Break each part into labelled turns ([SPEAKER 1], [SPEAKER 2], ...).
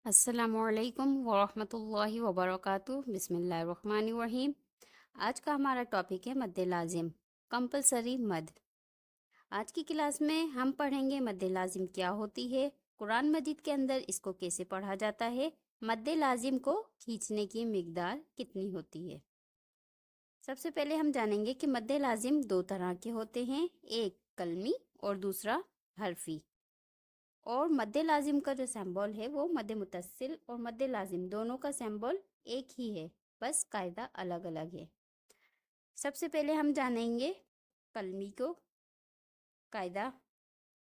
[SPEAKER 1] السلام علیکم ورحمۃ اللہ وبرکاتہ۔ بسم اللہ الرحمن الرحیم۔ آج کا ہمارا ٹاپک ہے مد لازم، کمپلسری مد۔ آج کی کلاس میں ہم پڑھیں گے مد لازم کیا ہوتی ہے، قرآن مجید کے اندر اس کو کیسے پڑھا جاتا ہے، مد لازم کو کھینچنے کی مقدار کتنی ہوتی ہے۔ سب سے پہلے ہم جانیں گے کہ مد لازم دو طرح کے ہوتے ہیں، ایک کلمی اور دوسرا حرفی۔ اور مد لازم کا جو سمبول ہے وہ مد متصل اور مد لازم دونوں کا سمبول ایک ہی ہے، بس قاعدہ الگ الگ ہے۔ سب سے پہلے ہم جانیں گے کلمی کو قاعدہ۔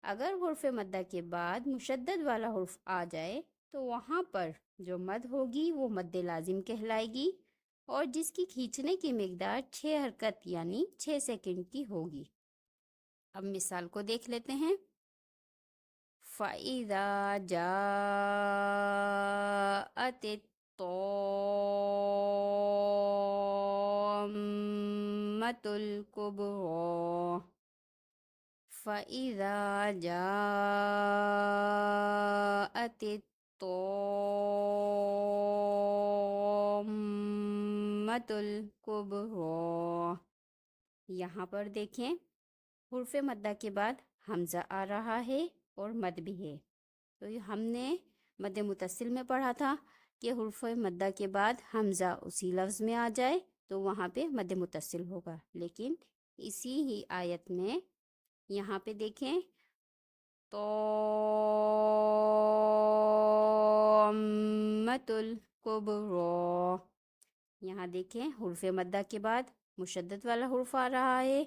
[SPEAKER 1] اگر حرف مدہ کے بعد مشدد والا حرف آ جائے تو وہاں پر جو مد ہوگی وہ مد لازم کہلائے گی، اور جس کی کھینچنے کی مقدار 6 حرکت یعنی 6 سیکنڈ کی ہوگی۔ اب مثال کو دیکھ لیتے ہیں۔ فَإِذَا جَاءَتِ الطَّامَّةُ الْكُبْرَىٰ فَإِذَا جَاءَتِ الطَّامَّةُ الْكُبْرَىٰ۔ یہاں پر دیکھیں حرف مدہ کے بعد حمزہ آ رہا ہے اور مد بھی ہے۔ تو یہ ہم نے مد متصل میں پڑھا تھا کہ حرف مدہ کے بعد حمزہ اسی لفظ میں آ جائے تو وہاں پہ مد متصل ہوگا، لیکن اسی ہی آیت میں یہاں پہ دیکھیں طامۃ الکبریٰ، یہاں دیکھیں حرف مدہ کے بعد مشدد والا حرف آ رہا ہے۔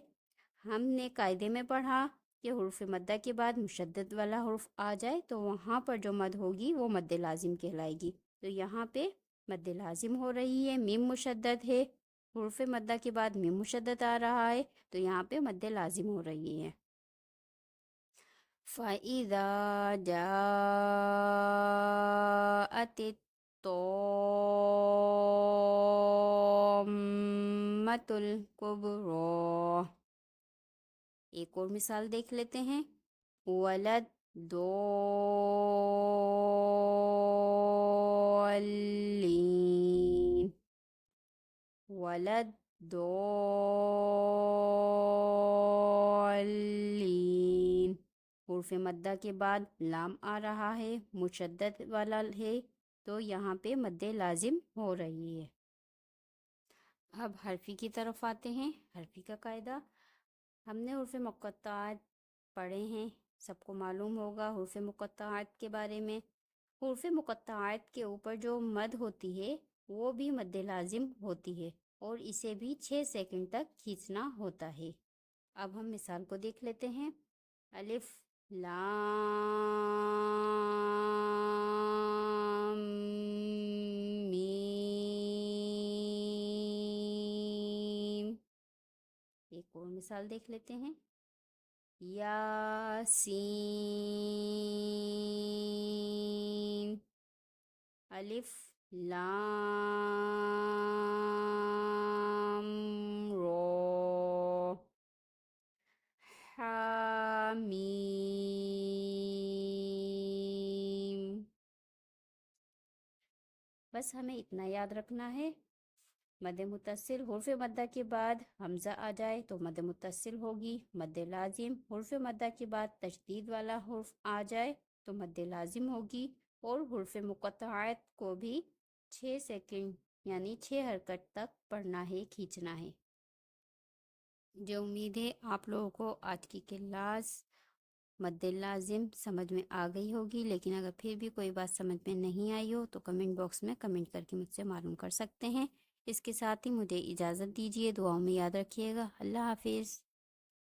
[SPEAKER 1] ہم نے قاعدے میں پڑھا کہ حرف مدہ کے بعد مشدد والا حرف آ جائے تو وہاں پر جو مد ہوگی وہ مد لازم کہلائے گی۔ تو یہاں پہ مد لازم ہو رہی ہے، میم مشدد ہے، حرف مدہ کے بعد میم مشدد آ رہا ہے تو یہاں پہ مد لازم ہو رہی ہے۔ فَإِذَا جَاءَتِ الطَّامَّةُ الْكُبْرَىٰ۔ ایک اور مثال دیکھ لیتے ہیں۔ وَلَدْ ضَالِّينَ وَلَدْ ضَالِّينَ، حرف مدہ کے بعد لام آ رہا ہے، مشدد والا ہے، تو یہاں پہ مد لازم ہو رہی ہے۔ اب حرفی کی طرف آتے ہیں۔ حرفی کا قاعدہ ہم نے حروف مقطعات پڑھے ہیں، سب کو معلوم ہوگا حروف مقطعات کے بارے میں۔ حروف مقطعات کے اوپر جو مد ہوتی ہے وہ بھی مد لازم ہوتی ہے، اور اسے بھی 6 سیکنڈ تک کھینچنا ہوتا ہے۔ اب ہم مثال کو دیکھ لیتے ہیں۔ الف لام میم۔ ایک اور مثال دیکھ لیتے ہیں۔ یاسین، الف لام را، حامیم۔ بس ہمیں اتنا یاد رکھنا ہے، مد متصل حرف مدہ کے بعد حمزہ آ جائے تو مد متصل ہوگی، مد لازم حرف مدہ کے بعد تشدید والا حرف آ جائے تو مد لازم ہوگی، اور حروف مقطعات کو بھی 6 سیکنڈ یعنی 6 حرکت تک پڑھنا ہے، کھینچنا ہے۔ جو امید ہے آپ لوگوں کو آج کی کلاس مد لازم سمجھ میں آ گئی ہوگی، لیکن اگر پھر بھی کوئی بات سمجھ میں نہیں آئی ہو تو کمنٹ باکس میں کمنٹ کر کے مجھ سے معلوم کر سکتے ہیں۔ اس کے ساتھ ہی مجھے اجازت دیجیے، دعاؤں میں یاد رکھیے گا۔ اللہ حافظ۔